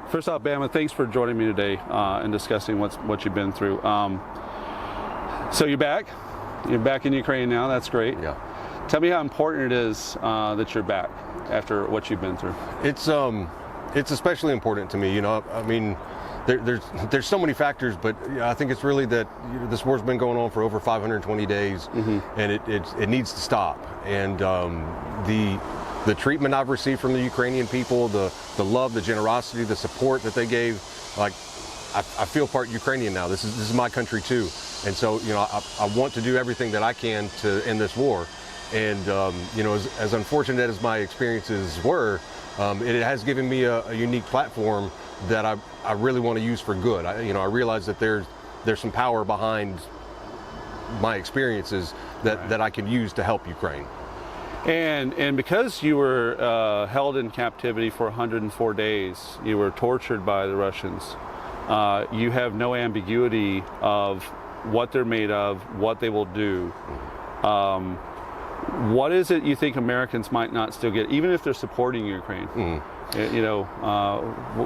First off, Bama, thanks for joining me today and discussing what you've been through. So you're back. You're back in Ukraine now. That's great. Yeah. Tell me how important it is that you're back after what you've been through. It's especially important to me. You know, I mean, there's so many factors, but I think it's really that this war's been going on for over 520 days, and it needs to stop. And the treatment I've received from the Ukrainian people, the love, the generosity, the support that they gave, like I feel part Ukrainian now. This is my country too, and so you know I want to do everything that I can to end this war. And you know, as unfortunate as my experiences were, it has given me a unique platform that I really want to use for good. I realize that there's some power behind my experiences that I can use to help Ukraine. And because you were held in captivity for 104 days, you were tortured by the Russians. You have no ambiguity of what they're made of, what they will do. What is it you think Americans might not still get, even if they're supporting Ukraine? You know,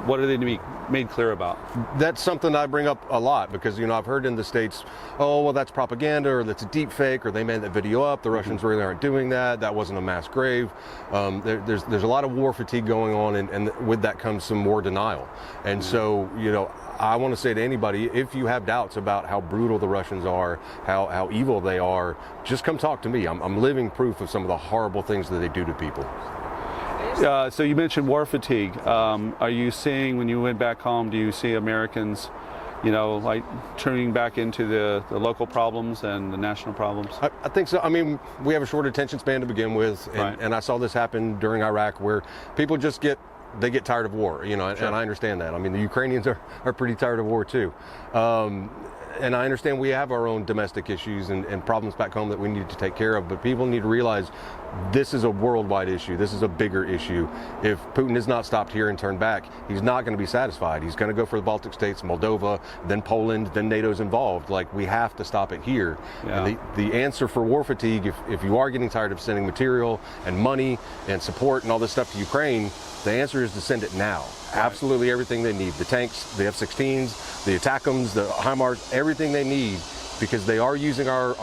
what are they to be made clear about? That's something I bring up a lot because, you know, I've heard in the States, oh, well, that's propaganda, or that's a deep fake, or they made that video up. The Russians really aren't doing that. That wasn't a mass grave. There's a lot of war fatigue going on, and with that comes some war denial. And so, you know, I want to say to anybody, if you have doubts about how brutal the Russians are, how evil they are, just come talk to me. I'm living proof of some of the horrible things that they do to people. So you mentioned war fatigue. Are you seeing, when you went back home, do you see Americans, you know, like turning back into the local problems and the national problems? I think so. I mean, we have a short attention span to begin with, and I saw this happen during Iraq, where people just get tired of war, you know, and I understand that. I mean, the Ukrainians are pretty tired of war too. And I understand we have our own domestic issues and problems back home that we need to take care of, but people need to realize this is a worldwide issue. This is a bigger issue. If Putin is not stopped here and turned back, he's not going to be satisfied. He's going to go for the Baltic states, Moldova, then Poland, then NATO's involved. Like, we have to stop it here. Yeah. And the answer for war fatigue, if you are getting tired of sending material and money and support and all this stuff to Ukraine, the answer is to send it now. Absolutely everything they need. The tanks, the F-16s, the ATACMS, the HIMARS, everything they need, because they are using our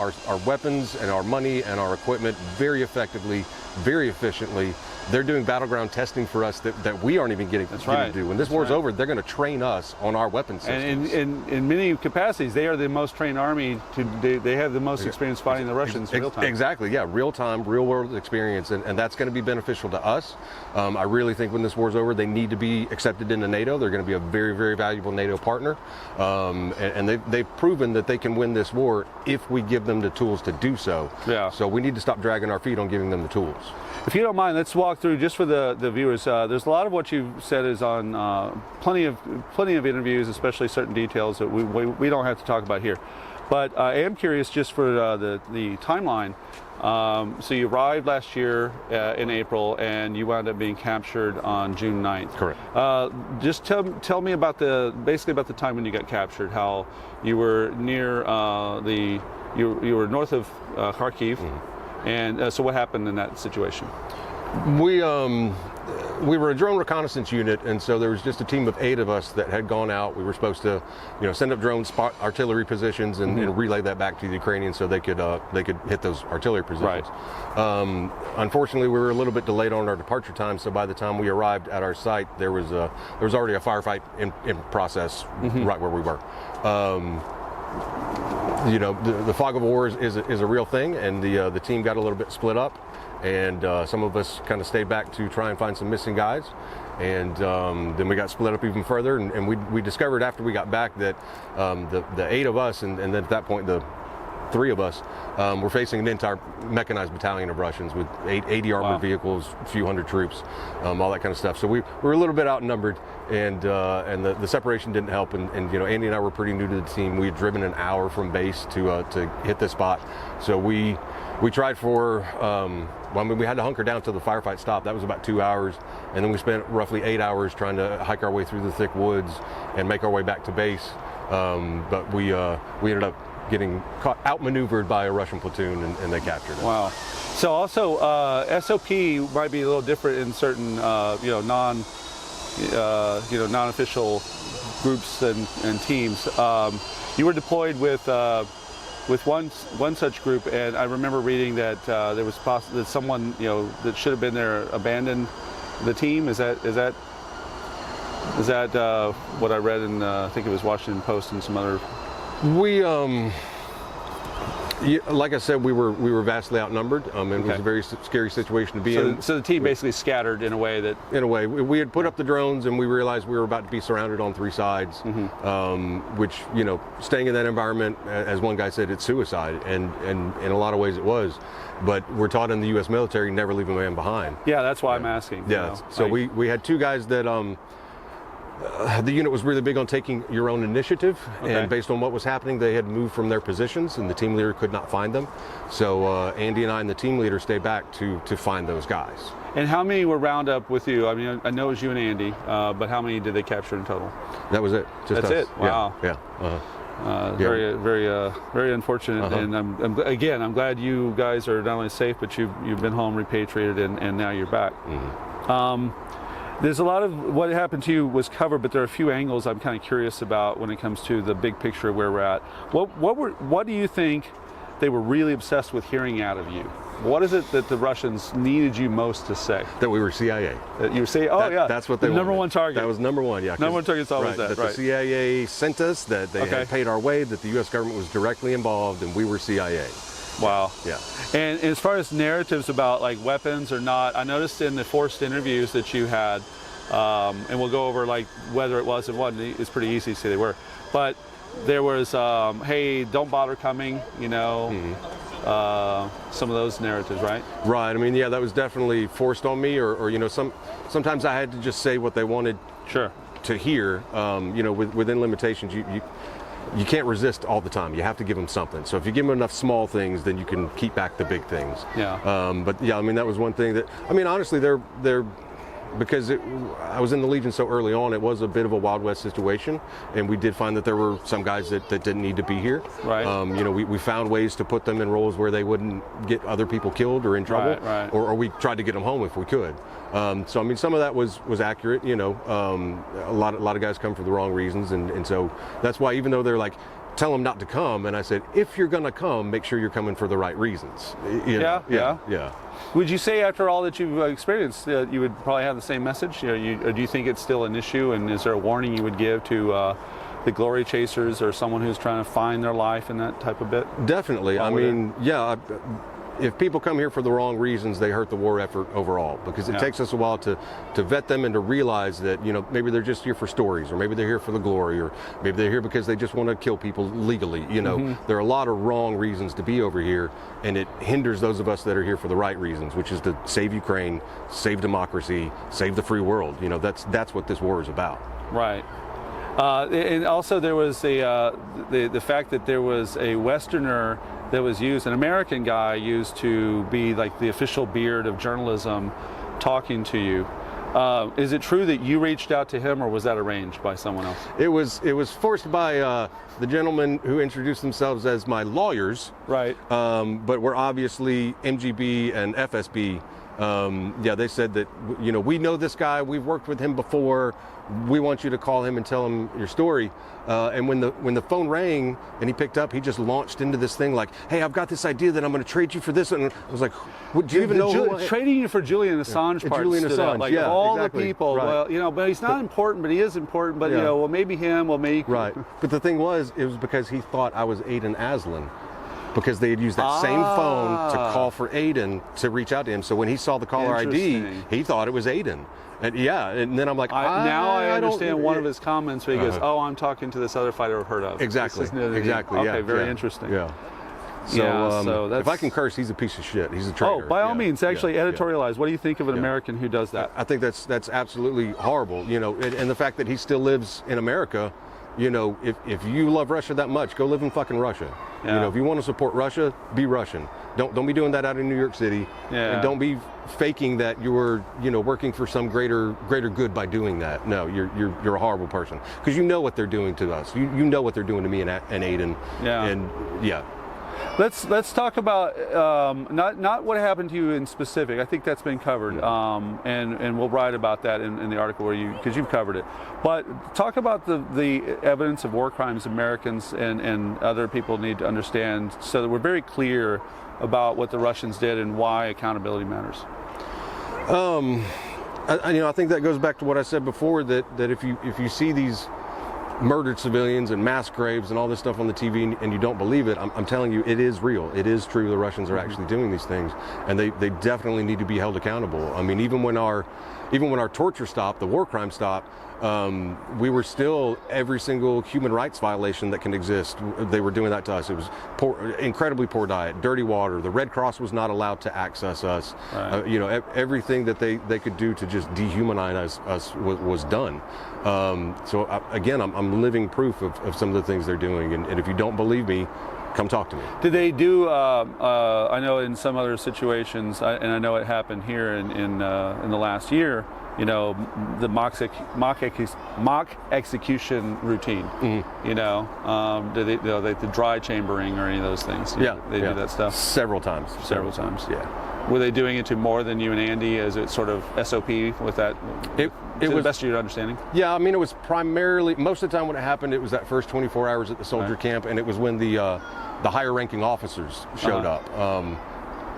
weapons and our money and our equipment very effectively, very efficiently. They're doing battleground testing for us that we aren't even getting to do. When this war's over, they're going to train us on our weapon systems. And in many capacities, they are the most trained army. They have the most experience fighting the Russians real time. Exactly, yeah, real time, real world experience, and that's going to be beneficial to us. I really think when this war's over, they need to be accepted into NATO. They're going to be a very, very valuable NATO partner, and they've proven that they can win this war if we give them the tools to do so. Yeah. So we need to stop dragging our feet on giving them the tools. If you don't mind, let's walk through, just for the viewers. There's a lot of what you've said is on plenty of interviews, especially certain details that we don't have to talk about here. But I am curious, just for the timeline. So you arrived last year in April, and you wound up being captured on June 9th. Correct. Just tell me about basically about the time when you got captured. How you were near you were north of Kharkiv. And so what happened in that situation? We were a drone reconnaissance unit, and so there was just a team of 8 of us that had gone out. We were supposed to, you know, send up drones, spot artillery positions, and relay that back to the Ukrainians so they could hit those artillery positions. Right. Unfortunately, we were a little bit delayed on our departure time, so by the time we arrived at our site, there was already a firefight in process right where we were. You know, the fog of war is a real thing, and the team got a little bit split up, and some of us kind of stayed back to try and find some missing guys, and then we got split up even further, and we discovered after we got back that the 8 of us, and then at that point the 3 of us, were facing an entire mechanized battalion of Russians with 80 armored vehicles, a few hundred troops, all that kind of stuff. So we were a little bit outnumbered, and the separation didn't help. And you know, Andy and I were pretty new to the team. We had driven an hour from base to hit this spot. So we tried for. Well, I mean, we had to hunker down till the firefight stopped. That was about 2 hours, and then we spent roughly 8 hours trying to hike our way through the thick woods and make our way back to base. But we ended up getting outmaneuvered by a Russian platoon, and they captured us. Wow. So also, SOP might be a little different in certain, you know, non-official groups and teams. You were deployed with one such group, and I remember reading that there was that someone that should have been there abandoned the team. Is that what I read in I think it was Washington Post and some other. We like I said, we were vastly outnumbered, and it was a very scary situation to be in. So the team basically scattered in a way that. In a way, we had put up the drones, and we realized we were about to be surrounded on 3 sides, which staying in that environment, as one guy said, it's suicide, and in a lot of ways it was. But we're taught in the U.S. military, never leave a man behind. Yeah, that's why I'm asking. Yeah. So we had 2 guys that. The unit was really big on taking your own initiative, and based on what was happening, they had moved from their positions, and the team leader could not find them. So Andy and I and the team leader stayed back to find those guys. And how many were round up with you? I mean, I know it was you and Andy, but how many did they capture in total? That was it. Just That's us. it. Wow. Yeah. Very unfortunate, and I'm glad you guys are not only safe, but you've been home, repatriated, and now you're back. There's a lot of what happened to you was covered, but there are a few angles I'm kind of curious about when it comes to the big picture of where we're at. What do you think they were really obsessed with hearing out of you? What is it that the Russians needed you most to say? That we were CIA. That you were saying, that's what they wanted. Number one target. That was number one, yeah. Number one target is always that the CIA sent us, that they had paid our way, that the U.S. government was directly involved, and we were CIA. Wow. Yeah. And as far as narratives about like weapons or not, I noticed in the forced interviews that you had, and we'll go over like whether it was and wasn't. It's pretty easy to say they were, but there was, hey, don't bother coming, some of those narratives, right? Right. I mean, yeah, that was definitely forced on me, or sometimes I had to just say what they wanted to hear. Within limitations, you can't resist all the time. You have to give them something. So if you give them enough small things, then you can keep back the big things. Yeah. But yeah, I mean, that was one thing that, I mean, honestly, because I was in the Legion so early on, it was a bit of a Wild West situation, and we did find that there were some guys that didn't need to be here. Right. We found ways to put them in roles where they wouldn't get other people killed or in trouble, right. Or we tried to get them home if we could. So I mean, some of that was accurate. A lot of guys come for the wrong reasons, and so that's why, even though they're like, tell them not to come, and I said, if you're gonna come, make sure you're coming for the right reasons. Yeah. Would you say, after all that you've experienced, you would probably have the same message? Or do you think it's still an issue, and is there a warning you would give to the glory chasers or someone who's trying to find their life in that type of bit? Definitely. I mean, if people come here for the wrong reasons, they hurt the war effort overall, because it takes us a while to vet them and to realize that, maybe they're just here for stories, or maybe they're here for the glory, or maybe they're here because they just want to kill people legally. There are a lot of wrong reasons to be over here, and it hinders those of us that are here for the right reasons, which is to save Ukraine, save democracy, save the free world. That's what this war is about. Right. And also there was the fact that there was a Westerner that was used, an American guy used to be like the official beard of journalism, talking to you. Is it true that you reached out to him, or was that arranged by someone else? It was forced by the gentlemen who introduced themselves as my lawyers. Right. But were obviously MGB and FSB. They said that, we know this guy, we've worked with him before, we want you to call him and tell him your story. And when the phone rang and he picked up, he just launched into this thing like, hey, I've got this idea that I'm going to trade you for this. And I was like, do you even know? Trading you for Julian Assange part Julian stood out. Assange, Like, all exactly. the people, right. well, but he's not important, but he is important. But, well, maybe him, well, maybe. Right. But the thing was, it was because he thought I was Aiden Aslan, because they had used that same phone to call for Aiden to reach out to him. So when he saw the caller ID, he thought it was Aiden. And then I'm like, now I understand one of his comments where he goes, oh, I'm talking to this other fighter I've heard of. Exactly. Okay, very interesting. Yeah. So, if I can curse, he's a piece of shit. He's a traitor. Oh, by all means, actually editorialize. What do you think of an American who does that? I think that's absolutely horrible. And the fact that he still lives in America. If you love Russia that much, go live in fucking Russia. Yeah. If you want to support Russia, be Russian. Don't be doing that out in New York City. Yeah. And don't be faking that you're working for some greater good by doing that. No, you're a horrible person, because you know what they're doing to us. You know what they're doing to me and Aiden. Yeah. And yeah. Let's talk about not what happened to you in specific. I think that's been covered, and we'll write about that in the article because you've covered it. But talk about the evidence of war crimes Americans and other people need to understand, so that we're very clear about what the Russians did and why accountability matters. I think that goes back to what I said before, that if you see these murdered civilians and mass graves and all this stuff on the TV and you don't believe it, I'm telling you, it is real. It is true. The Russians are actually doing these things, and they definitely need to be held accountable. I mean, even when our torture stopped, the war crime stopped, we were still every single human rights violation that can exist. They were doing that to us. It was incredibly poor diet, dirty water. The Red Cross was not allowed to access us. Right. Everything that they could do to just dehumanize us was done. Again, I'm living proof of some of the things they're doing. And if you don't believe me, come talk to me. Did they do? I know in some other situations, and I know it happened here in the last year. The mock execution routine. Mm-hmm. Did they, the dry chambering or any of those things? They do that stuff several times. Yeah. Were they doing it to more than you and Andy as it sort of SOP with that? It was the best of your understanding. Yeah, I mean, it was primarily, most of the time when it happened, it was that first 24 hours at the soldier camp, and it was when the higher ranking officers showed up.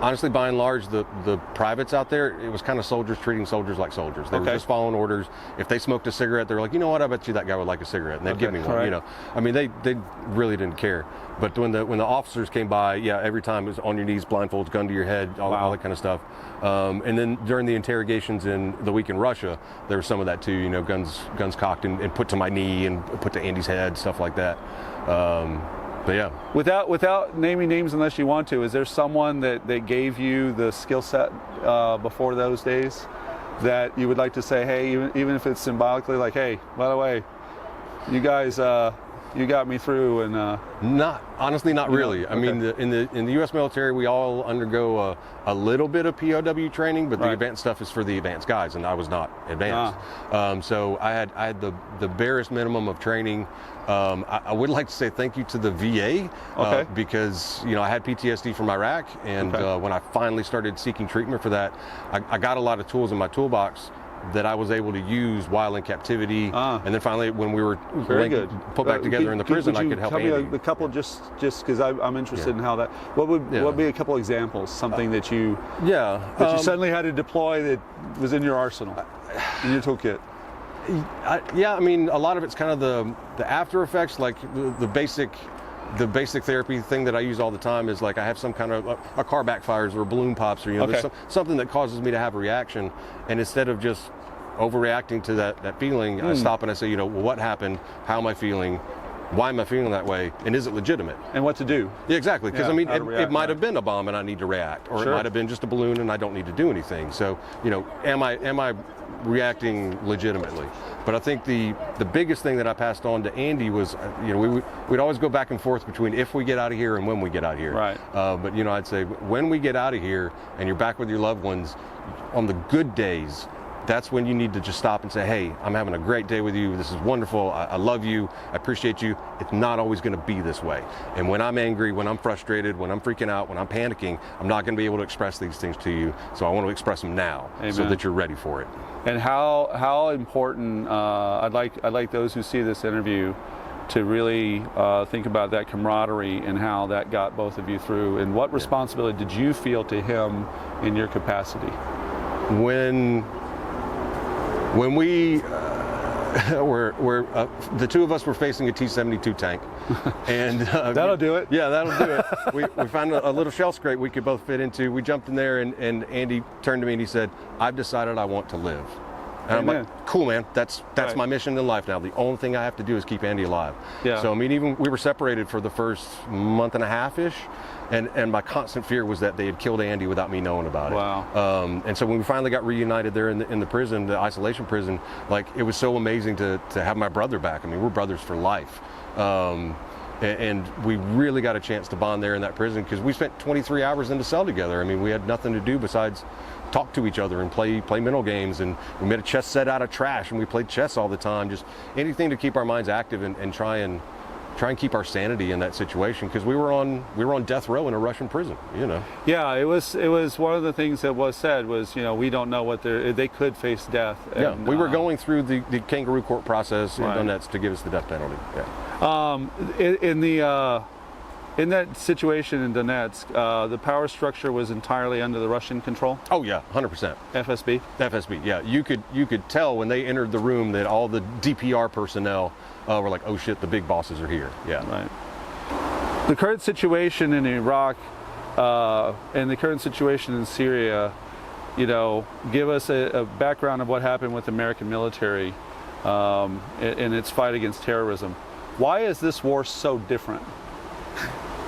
Honestly, by and large, the privates out there, it was kind of soldiers treating soldiers like soldiers. They were just following orders. If they smoked a cigarette, they're like, you know what, I bet you that guy would like a cigarette, and they'd give me one. Right. I mean, they really didn't care. But when the officers came by, every time it was on your knees, blindfolds, gun to your head, all that kind of stuff. And then during the interrogations in the week in Russia, there was some of that too. Guns cocked and put to my knee and put to Andy's head, stuff like that. But yeah. Without naming names unless you want to, is there someone that gave you the skill set before those days that you would like to say, hey, even if it's symbolically, like, hey, by the way, you guys, you got me through, and not really. I mean, in the U.S. military, we all undergo a little bit of POW training, but the advanced stuff is for the advanced guys, and I was not advanced. So I had the barest minimum of training. I would like to say thank you to the VA because I had PTSD from Iraq, and when I finally started seeking treatment for that, I got a lot of tools in my toolbox that I was able to use while in captivity, and then finally when we were put back together in the prison, I could help Andy. Tell me a couple, just because I'm interested in how that. What would be a couple examples? Something that you you suddenly had to deploy that was in your arsenal, in your toolkit. I mean, a lot of it's kind of the after effects, like the basic therapy thing that I use all the time is like I have some kind of a car backfires or a balloon pops or there's something that causes me to have a reaction, and instead of just overreacting to that feeling, I stop and I say, well, what happened? How am I feeling? Why am I feeling that way? And is it legitimate? And what to do? Yeah, exactly. Because I mean, it might have been a bomb and I need to react, or it might have been just a balloon and I don't need to do anything. So, am I reacting legitimately? But I think the biggest thing that I passed on to Andy was, we'd always go back and forth between if we get out of here and when we get out of here. Right. But I'd say when we get out of here and you're back with your loved ones, on the good days, that's when you need to just stop and say, hey, I'm having a great day with you. This is wonderful. I love you. I appreciate you. It's not always going to be this way. And when I'm angry, when I'm frustrated, when I'm freaking out, when I'm panicking, I'm not going to be able to express these things to you. So I want to express them now. Amen. So that you're ready for it. And how important, I'd like those who see this interview to really think about that camaraderie and how that got both of you through. And what responsibility did you feel to him in your capacity? When we the two of us were facing a T-72 tank, and that'll do it. Yeah, that'll do it. We found a little shell scrape we could both fit into. We jumped in there, and Andy turned to me and he said, "I've decided I want to live." And I'm like, cool, man. That's my mission in life now. The only thing I have to do is keep Andy alive. Yeah. So I mean, even we were separated for the first month and a half-ish, and my constant fear was that they had killed Andy without me knowing about it. Wow. And so when we finally got reunited there in the prison, the isolation prison, like it was so amazing to have my brother back. I mean, we're brothers for life. And we really got a chance to bond there in that prison because we spent 23 hours in the cell together. I mean, we had nothing to do besides talk to each other and play mental games, and we made a chess set out of trash and we played chess all the time, just anything to keep our minds active and try and try and keep our sanity in that situation, because we were on death row in a Russian prison, you know. Yeah, it was one of the things that was said was, you know, we don't know what they could face death. Yeah, and, we were going through the kangaroo court process in Right. Donetsk to give us the death penalty. Yeah. In that situation in Donetsk, the power structure was entirely under the Russian control. Oh yeah, 100%. FSB. FSB. Yeah, you could tell when they entered the room that all the DPR personnel were like, oh shit, the big bosses are here. Yeah. Right. The current situation in Iraq and the current situation in Syria, you know, give us a background of what happened with the American military in its fight against terrorism. Why is this war so different?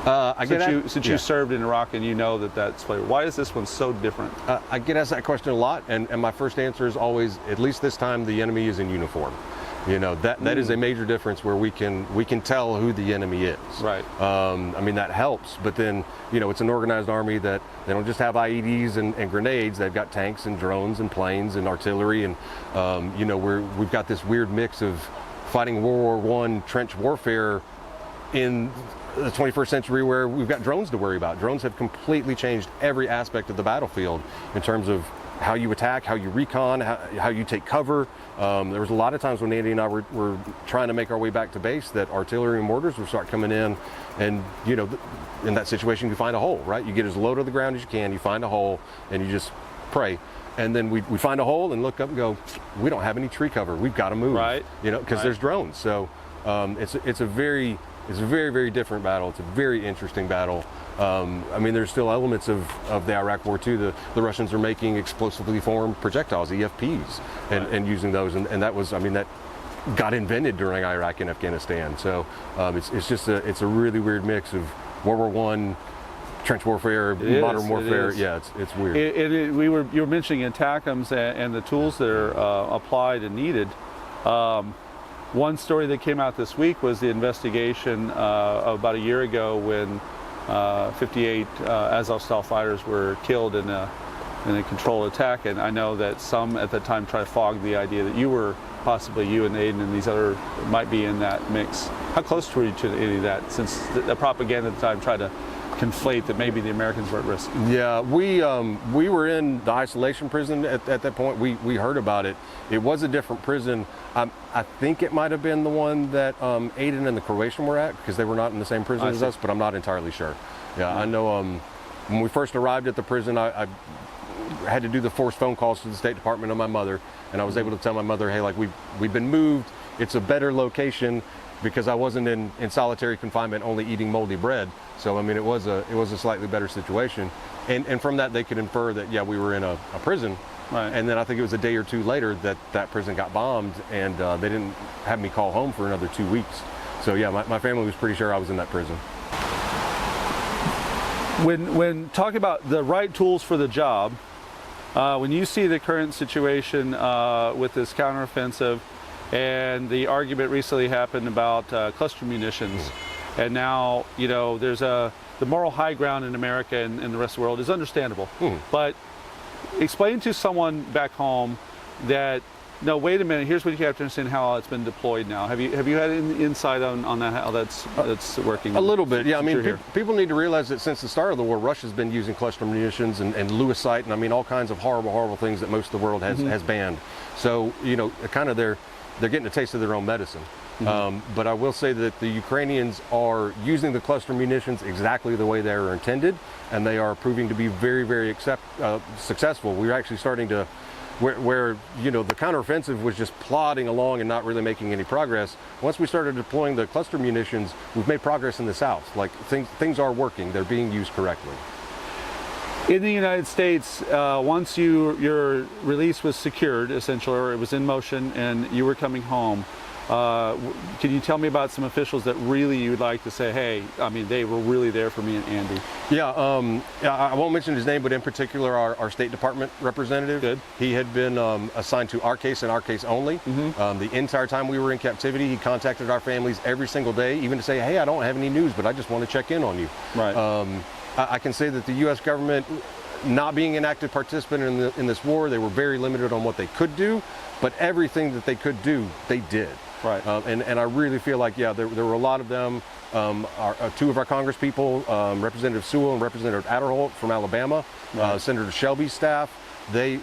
Since you served in Iraq and you know that's why is this one so different? I get asked that question a lot, and my first answer is always, at least this time the enemy is in uniform. You know, that is a major difference where we can tell who the enemy is. Right. I mean, that helps, but then, you know, it's an organized army that they don't just have IEDs and grenades. They've got tanks and drones and planes and artillery, and you know, we've got this weird mix of fighting World War I trench warfare in the 21st century, where we've got drones to worry about. Drones have completely changed every aspect of the battlefield in terms of how you attack, how you recon, how you take cover. There was a lot of times when Andy and I were trying to make our way back to base that artillery and mortars would start coming in, and you know, in that situation you find a hole, right? You get as low to the ground as you can, you find a hole, and you just pray. And then we find a hole and look up and go, we don't have any tree cover, we've got to move. Right. You know, because there's drones. So it's a very, very different battle. It's a very interesting battle. I mean, there's still elements of the Iraq War too. The Russians are making explosively formed projectiles, EFPs, and using those. And that was, I mean, that got invented during Iraq and Afghanistan. So it's just it's a really weird mix of World War I, trench warfare, modern warfare. Yeah, it's weird. You were mentioning ATACMS and the tools that are applied and needed. One story that came out this week was the investigation about a year ago when 58 Azov-style fighters were killed in a controlled attack, and I know that some at the time tried to fog the idea that you and Aiden and these other might be in that mix. How close were you to any of that, since the propaganda at the time tried to conflate that maybe the Americans were at risk? Yeah, we were in the isolation prison at that point. We heard about it. It was a different prison. I think it might have been the one that Aiden and the Croatian were at, because they were not in the same prison as us, but I'm not entirely sure. Yeah, I know when we first arrived at the prison, I had to do the forced phone calls to the State Department on my mother, and I was able to tell my mother, hey, like we've been moved. It's a better location, because I wasn't in solitary confinement only eating moldy bread. So I mean, it was a slightly better situation, and from that they could infer that, yeah, we were in a prison. Right. And then I think it was a day or two later that prison got bombed, and they didn't have me call home for another 2 weeks. So yeah, my family was pretty sure I was in that prison. When talking about the right tools for the job, when you see the current situation with this counteroffensive, and the argument recently happened about cluster munitions, and now, you know, there's the moral high ground in America and the rest of the world is understandable. But explain to someone back home that, no, wait a minute, here's what you have to understand, how it's been deployed now. Have you had any insight on that, how that's working? A little bit, yeah. I mean, people need to realize that since the start of the war, Russia's been using cluster munitions and lewisite, and I mean all kinds of horrible things that most of the world has banned. So, you know, kind of they're getting a taste of their own medicine. But I will say that the Ukrainians are using the cluster munitions exactly the way they were intended, and they are proving to be very, very successful. We're actually starting to, where you know, the counteroffensive was just plodding along and not really making any progress. Once we started deploying the cluster munitions, we've made progress in the south. Like things are working; they're being used correctly. In the United States, once your release was secured, essentially, or it was in motion, and you were coming home, can you tell me about some officials that really you'd like to say, hey, I mean, they were really there for me and Andy? Yeah, I won't mention his name, but in particular, our State Department representative. Good. He had been assigned to our case and our case only. The entire time we were in captivity, he contacted our families every single day, even to say, hey, I don't have any news, but I just want to check in on you. Right. I can say that the U.S. government, not being an active participant in this war, they were very limited on what they could do, but everything that they could do, they did. Right. And I really feel like, yeah, there were a lot of them. Two of our Congress people, Representative Sewell and Representative Adderholt from Alabama, Senator Shelby's staff, they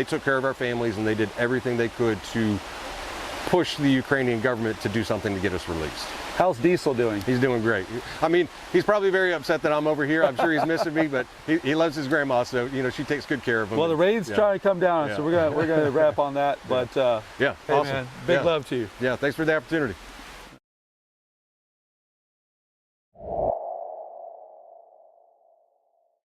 took care of our families, and they did everything they could to push the Ukrainian government to do something to get us released. How's Diesel doing? He's doing great. I mean, he's probably very upset that I'm over here. I'm sure he's missing me, but he loves his grandma, so she takes good care of him. Well, the rain's trying to come down, so we're gonna wrap on that. But yeah, hey, awesome. man, big love to you. Yeah, thanks for the opportunity.